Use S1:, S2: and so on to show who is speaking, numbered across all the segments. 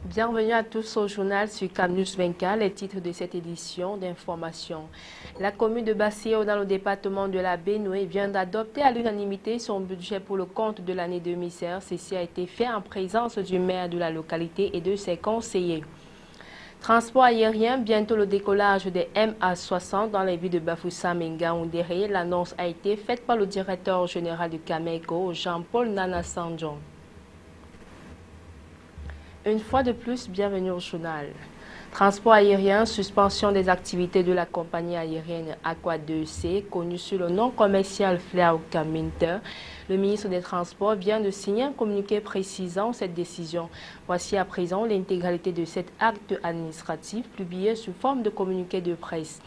S1: Bienvenue à tous au journal sur Camnews 24, les titres de cette édition d'information. La commune de Basseo dans le département de la Benue vient d'adopter à l'unanimité son budget pour le compte de l'année 2016. Ceci a été fait en présence du maire de la localité et de ses conseillers. Transport aérien, bientôt le décollage des MA60 dans les villes de Bafoussam et Ngaoundéré. L'annonce a été faite par le directeur général du Cameco, Jean-Paul Nana Sandjon. Une fois de plus, bienvenue au journal. Transport aérien, suspension des activités de la compagnie aérienne Aqua 2C, connue sous le nom commercial Flauca Minter. Le ministre des Transports vient de signer un communiqué précisant cette décision. Voici à présent l'intégralité de cet acte administratif publié sous forme de communiqué de presse.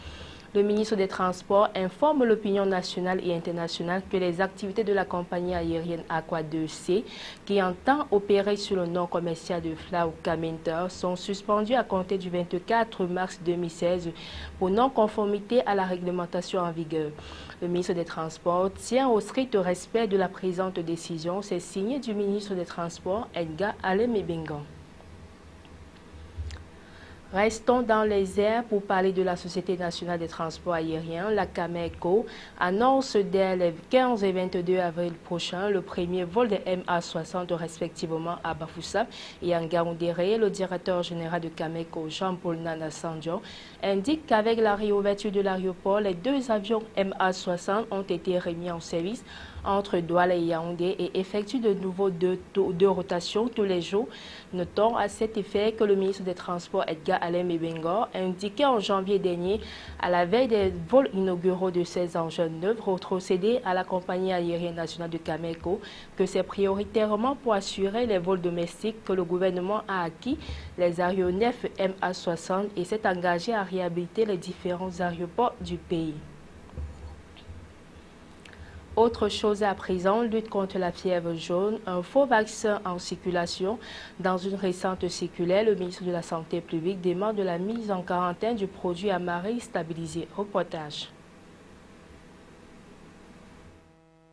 S1: Le ministre des Transports informe l'opinion nationale et internationale que les activités de la compagnie aérienne Aqua 2C, qui entend opérer sous le nom commercial de Flauca Minter, sont suspendues à compter du 24 mars 2016 pour non-conformité à la réglementation en vigueur. Le ministre des Transports tient au strict respect de la présente décision. C'est signé du ministre des Transports, Edgar Alem-Ebengan. Restons dans les airs pour parler de la Société nationale des transports aériens, la Cameco, annonce dès les 15 et 22 avril prochain le premier vol des MA60 respectivement à Bafoussam et à Ngaoundéré. Le directeur général de Cameco, Jean-Paul Nana Sandjon, indique qu'avec la réouverture de l'aéroport, les deux avions MA60 ont été remis en service entre Douala et Yaoundé et effectue de nouveau deux rotations tous les jours. Notons à cet effet que le ministre des Transports Edgar Alem-Ebengan indiquait en janvier dernier, à la veille des vols inauguraux de ces engins neufs retrocédés à la compagnie aérienne nationale de Cameco, que c'est prioritairement pour assurer les vols domestiques que le gouvernement a acquis les aéronefs MA60 et s'est engagé à réhabiliter les différents aéroports du pays. Autre chose à présent, lutte contre la fièvre jaune, un faux vaccin en circulation. Dans une récente circulaire, le ministre de la Santé publique demande la mise en quarantaine du produit amaril stabilisé. Reportage.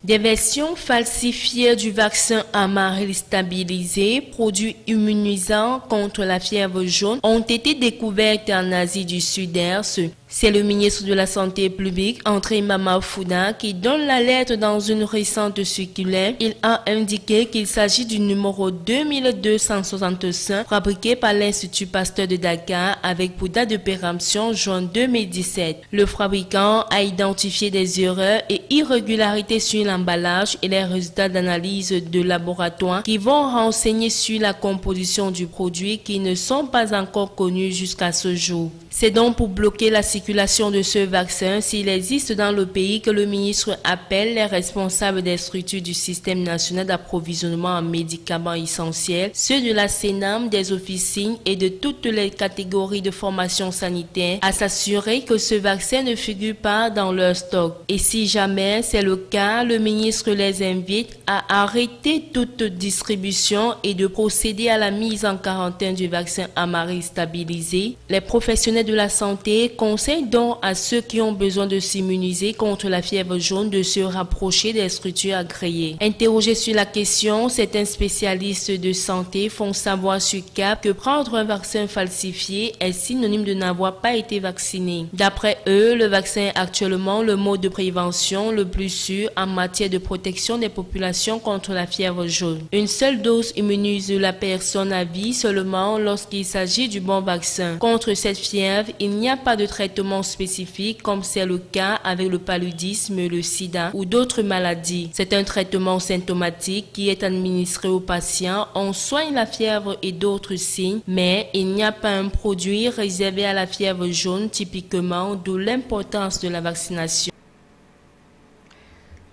S1: Des versions falsifiées du vaccin amaril stabilisé, produit immunisant contre la fièvre jaune, ont été découvertes en Asie du Sud-Est. C'est le ministre de la Santé publique, André Mamafouda, qui donne l'alerte dans une récente circulaire. Il a indiqué qu'il s'agit du numéro 2265 fabriqué par l'Institut Pasteur de Dakar avec pour date de péremption juin 2017. Le fabricant a identifié des erreurs et irrégularités sur l'emballage et les résultats d'analyse de laboratoire qui vont renseigner sur la composition du produit qui ne sont pas encore connus jusqu'à ce jour. C'est donc pour bloquer la circulation de ce vaccin, s'il existe dans le pays, que le ministre appelle les responsables des structures du système national d'approvisionnement en médicaments essentiels, ceux de la CENAM, des officines et de toutes les catégories de formation sanitaire, à s'assurer que ce vaccin ne figure pas dans leur stock. Et si jamais c'est le cas, le ministre les invite à arrêter toute distribution et de procéder à la mise en quarantaine du vaccin amaril stabilisé. Les professionnels de la santé conseillent donc à ceux qui ont besoin de s'immuniser contre la fièvre jaune de se rapprocher des structures agréées. Interrogés sur la question, certains spécialistes de santé font savoir sur Cap que prendre un vaccin falsifié est synonyme de n'avoir pas été vacciné. D'après eux, le vaccin est actuellement le mode de prévention le plus sûr en matière de protection des populations contre la fièvre jaune. Une seule dose immunise la personne à vie seulement lorsqu'il s'agit du bon vaccin. Contre cette fièvre, il n'y a pas de traitement spécifique comme c'est le cas avec le paludisme, le sida ou d'autres maladies. C'est un traitement symptomatique qui est administré aux patients. On soigne la fièvre et d'autres signes, mais il n'y a pas un produit réservé à la fièvre jaune typiquement, d'où l'importance de la vaccination.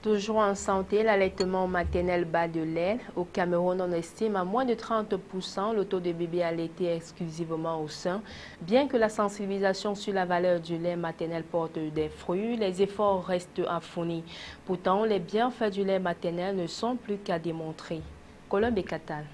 S1: Toujours en santé, l'allaitement maternel bas de lait. Au Cameroun, on estime à moins de 30% le taux de bébés allaités exclusivement au sein. Bien que la sensibilisation sur la valeur du lait maternel porte des fruits, les efforts restent à fournir. Pourtant, les bienfaits du lait maternel ne sont plus qu'à démontrer. Colombe et Catal.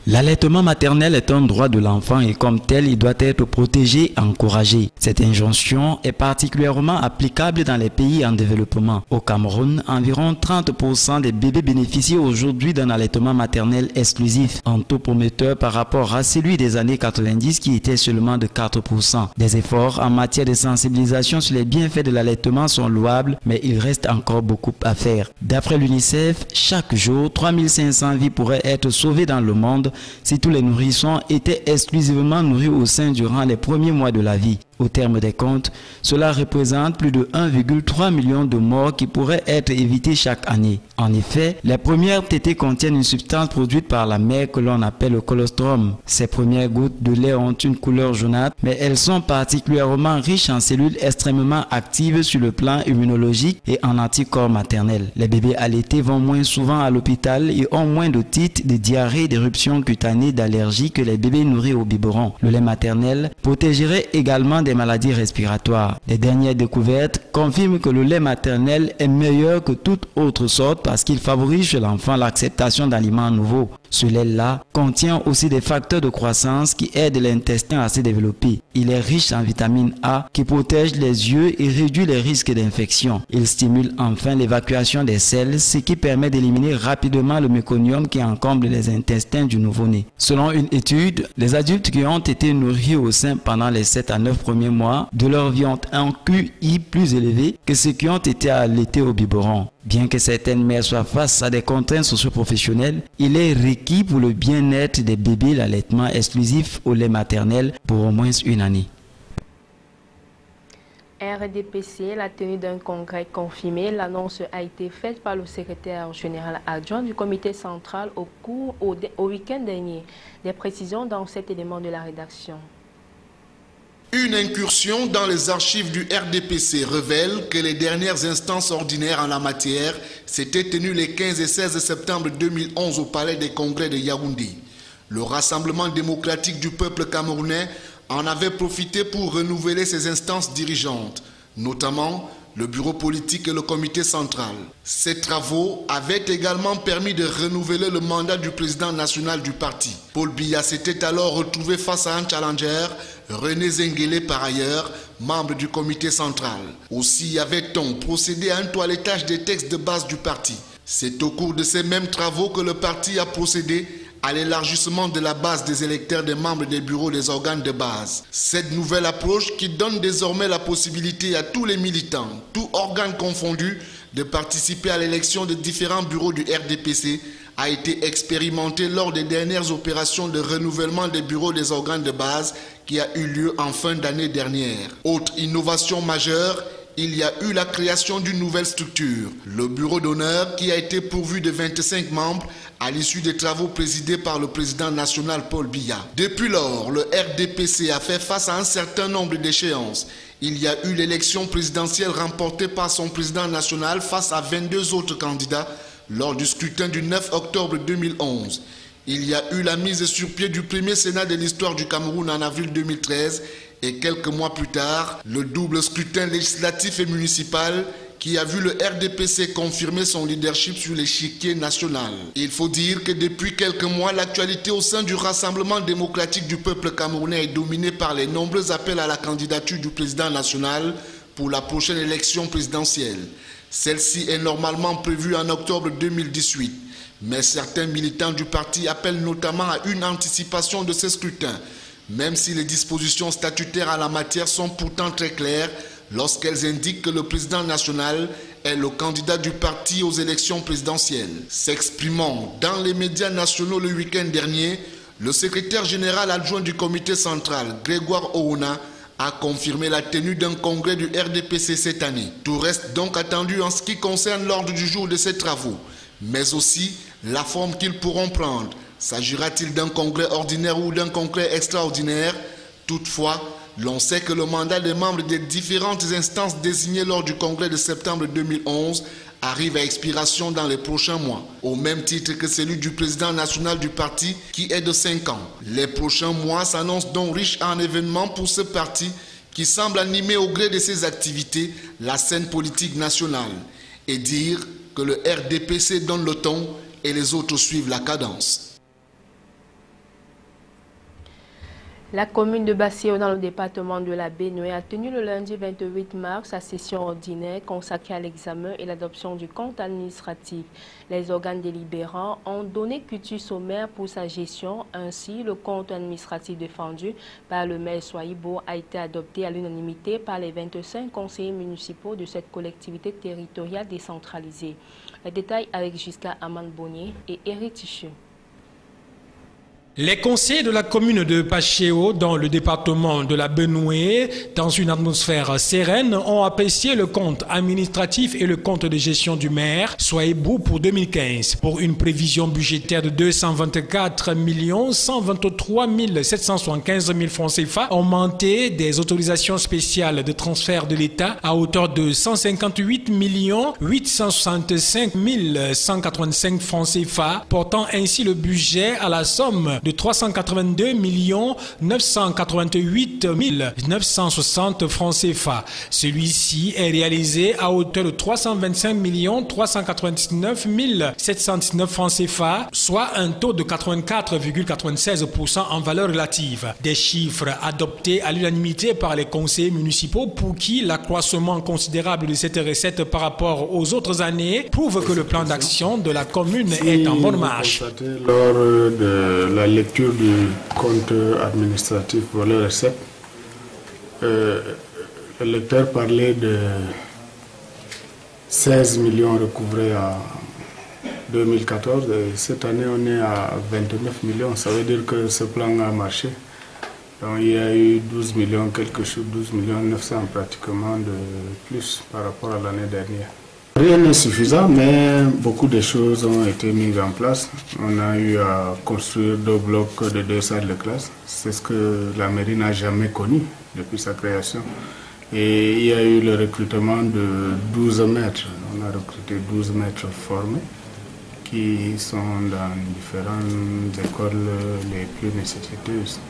S2: L'allaitement maternel est un droit de l'enfant et comme tel, il doit être protégé et encouragé. Cette injonction est particulièrement applicable dans les pays en développement. Au Cameroun, environ 30% des bébés bénéficient aujourd'hui d'un allaitement maternel exclusif, un taux prometteur par rapport à celui des années 90 qui était seulement de 4%. Des efforts en matière de sensibilisation sur les bienfaits de l'allaitement sont louables, mais il reste encore beaucoup à faire. D'après l'UNICEF, chaque jour, 3500 vies pourraient être sauvées dans le monde si tous les nourrissons étaient exclusivement nourris au sein durant les premiers mois de la vie. Au terme des comptes, cela représente plus de 1,3 million de morts qui pourraient être évitées chaque année. En effet, les premières tétées contiennent une substance produite par la mère que l'on appelle le colostrum. Ces premières gouttes de lait ont une couleur jaunâtre, mais elles sont particulièrement riches en cellules extrêmement actives sur le plan immunologique et en anticorps maternels. Les bébés allaités vont moins souvent à l'hôpital et ont moins d'otite, de diarrhée, d'éruptions cutanées, d'allergies que les bébés nourris au biberon. Le lait maternel protégerait également des maladies respiratoires. Les dernières découvertes confirment que le lait maternel est meilleur que toute autre sorte parce qu'il favorise chez l'enfant l'acceptation d'aliments nouveaux. Ce lait-là contient aussi des facteurs de croissance qui aident l'intestin à se développer. Il est riche en vitamine A qui protège les yeux et réduit les risques d'infection. Il stimule enfin l'évacuation des selles, ce qui permet d'éliminer rapidement le méconium qui encombre les intestins du nouveau-né. Selon une étude, les adultes qui ont été nourris au sein pendant les 7 à 9 premiers mois de leur vie ont un QI plus élevé que ceux qui ont été allaités au biberon. Bien que certaines mères soient face à des contraintes socio-professionnelles, il est requis pour le bien-être des bébés l'allaitement exclusif au lait maternel pour au moins une année.
S1: RDPC, la tenue d'un congrès confirmé, l'annonce a été faite par le secrétaire général adjoint du comité central au week-end dernier. Des précisions dans cet élément de la rédaction.
S3: Une incursion dans les archives du RDPC révèle que les dernières instances ordinaires en la matière s'étaient tenues les 15 et 16 septembre 2011 au Palais des Congrès de Yaoundé. Le Rassemblement démocratique du peuple camerounais en avait profité pour renouveler ses instances dirigeantes, notamment le bureau politique et le comité central. Ces travaux avaient également permis de renouveler le mandat du président national du parti. Paul Biya s'était alors retrouvé face à un challenger, René Zenguele par ailleurs, membre du comité central. Aussi avait-on procédé à un toilettage des textes de base du parti. C'est au cours de ces mêmes travaux que le parti a procédé à l'élargissement de la base des électeurs des membres des bureaux des organes de base. Cette nouvelle approche qui donne désormais la possibilité à tous les militants, tous organes confondus, de participer à l'élection de différents bureaux du RDPC a été expérimentée lors des dernières opérations de renouvellement des bureaux des organes de base qui a eu lieu en fin d'année dernière. Autre innovation majeure, il y a eu la création d'une nouvelle structure, le bureau d'honneur qui a été pourvu de 25 membres à l'issue des travaux présidés par le président national Paul Biya. Depuis lors, le RDPC a fait face à un certain nombre d'échéances. Il y a eu l'élection présidentielle remportée par son président national face à 22 autres candidats lors du scrutin du 9 octobre 2011. Il y a eu la mise sur pied du premier Sénat de l'histoire du Cameroun en avril 2013 et quelques mois plus tard, le double scrutin législatif et municipal qui a vu le RDPC confirmer son leadership sur l'échiquier national. Il faut dire que depuis quelques mois, l'actualité au sein du Rassemblement démocratique du peuple camerounais est dominée par les nombreux appels à la candidature du président national pour la prochaine élection présidentielle. Celle-ci est normalement prévue en octobre 2018. Mais certains militants du parti appellent notamment à une anticipation de ce scrutin, même si les dispositions statutaires en la matière sont pourtant très claires lorsqu'elles indiquent que le président national est le candidat du parti aux élections présidentielles. S'exprimant dans les médias nationaux le week-end dernier, le secrétaire général adjoint du comité central, Grégoire Ouna, a confirmé la tenue d'un congrès du RDPC cette année. Tout reste donc attendu en ce qui concerne l'ordre du jour de ces travaux, mais aussi la forme qu'ils pourront prendre. S'agira-t-il d'un congrès ordinaire ou d'un congrès extraordinaire? Toutefois, l'on sait que le mandat des membres des différentes instances désignées lors du congrès de septembre 2011 arrive à expiration dans les prochains mois, au même titre que celui du président national du parti qui est de 5 ans. Les prochains mois s'annoncent donc riches en événements pour ce parti qui semble animer au gré de ses activités la scène politique nationale et dire que le RDPC donne le ton et les autres suivent la cadence.
S1: La commune de Basseo dans le département de la Benue a tenu le lundi 28 mars sa session ordinaire consacrée à l'examen et l'adoption du compte administratif. Les organes délibérants ont donné quitus sommaire pour sa gestion. Ainsi, le compte administratif défendu par le maire Soaïbo a été adopté à l'unanimité par les 25 conseillers municipaux de cette collectivité territoriale décentralisée. Les détails avec Jusqu'à Aman Bonnier et Eric Ticheux.
S4: Les conseillers de la commune de Basseo, dans le département de la Benue, dans une atmosphère sereine, ont apprécié le compte administratif et le compte de gestion du maire Soaïbo pour 2015, pour une prévision budgétaire de 224 123 775 000 francs CFA, augmenté des autorisations spéciales de transfert de l'État à hauteur de 158 865 185 francs CFA, portant ainsi le budget à la somme de 382 988 960 francs CFA. Celui-ci est réalisé à hauteur de 325 399 719 francs CFA, soit un taux de 84,96% en valeur relative. Des chiffres adoptés à l'unanimité par les conseillers municipaux pour qui l'accroissement considérable de cette recette par rapport aux autres années prouve que le plan d'action de la commune est en bonne marche.
S5: Lors de la lecture du compte administratif volet recette, le lecteur parlait de 16 millions recouvrés en 2014 et cette année on est à 29 millions. Ça veut dire que ce plan a marché. Donc il y a eu 12 millions quelque chose, 12 millions 900 pratiquement de plus par rapport à l'année dernière. Rien n'est suffisant, mais beaucoup de choses ont été mises en place. On a eu à construire 2 blocs de 2 salles de classe. C'est ce que la mairie n'a jamais connu depuis sa création. Et il y a eu le recrutement de 12 maîtres. On a recruté 12 maîtres formés qui sont dans différentes écoles les plus nécessiteuses.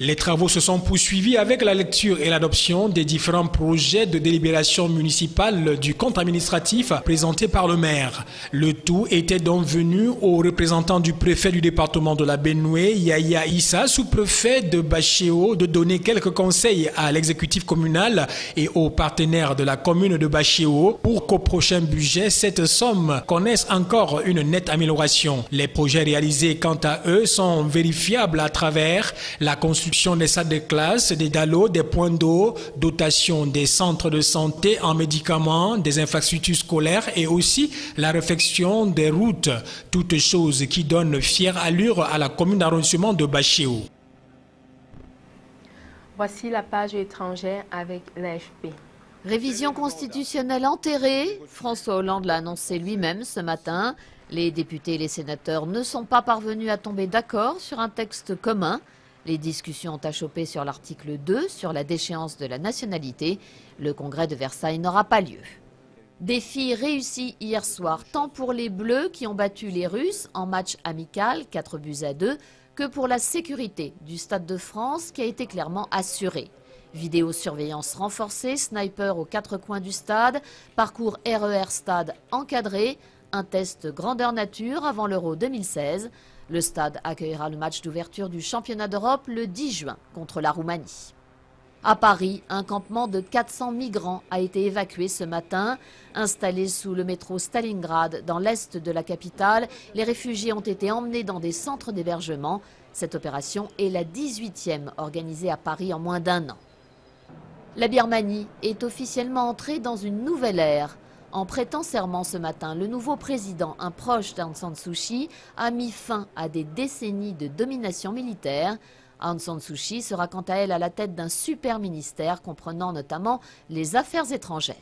S4: Les travaux se sont poursuivis avec la lecture et l'adoption des différents projets de délibération municipale du compte administratif présentés par le maire. Le tout était donc venu aux représentants du préfet du département de la Benue, Yaya Issa, sous-préfet de Basseo, de donner quelques conseils à l'exécutif communal et aux partenaires de la commune de Basseo pour qu'au prochain budget, cette somme connaisse encore une nette amélioration. Les projets réalisés, quant à eux, sont vérifiables à travers la construction des salles de classe, des dallos, des points d'eau, dotation des centres de santé en médicaments, des infrastructures scolaires et aussi la réfection des routes, toutes choses qui donnent fière allure à la commune d'arrondissement de Basseo.
S1: Voici la page étrangère avec l'AFP.
S6: Révision constitutionnelle enterrée, François Hollande l'a annoncé lui-même ce matin. Les députés et les sénateurs ne sont pas parvenus à tomber d'accord sur un texte commun. Les discussions ont achoppé sur l'article 2, sur la déchéance de la nationalité. Le congrès de Versailles n'aura pas lieu. Défi réussi hier soir, tant pour les Bleus qui ont battu les Russes en match amical, 4-2, que pour la sécurité du Stade de France qui a été clairement assurée. Vidéosurveillance renforcée, sniper aux 4 coins du stade, parcours RER stade encadré, un test grandeur nature avant l'Euro 2016. Le stade accueillera le match d'ouverture du championnat d'Europe le 10 juin contre la Roumanie. À Paris, un campement de 400 migrants a été évacué ce matin. Installés sous le métro Stalingrad dans l'est de la capitale, les réfugiés ont été emmenés dans des centres d'hébergement. Cette opération est la 18e organisée à Paris en moins d'1 an. La Birmanie est officiellement entrée dans une nouvelle ère. En prêtant serment ce matin, le nouveau président, un proche d'Aung San Suu Kyi, a mis fin à des décennies de domination militaire. Aung San Suu Kyi sera quant à elle à la tête d'un super ministère comprenant notamment les affaires étrangères.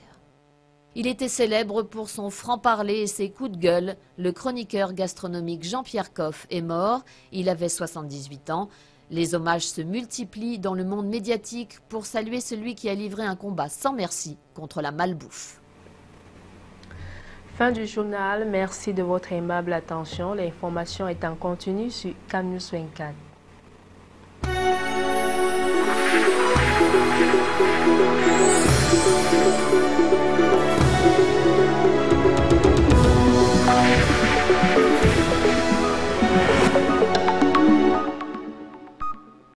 S6: Il était célèbre pour son franc-parler et ses coups de gueule. Le chroniqueur gastronomique Jean-Pierre Coff est mort. Il avait 78 ans. Les hommages se multiplient dans le monde médiatique pour saluer celui qui a livré un combat sans merci contre la malbouffe.
S1: Fin du journal, merci de votre aimable attention. L'information est en continu sur CAN News 24.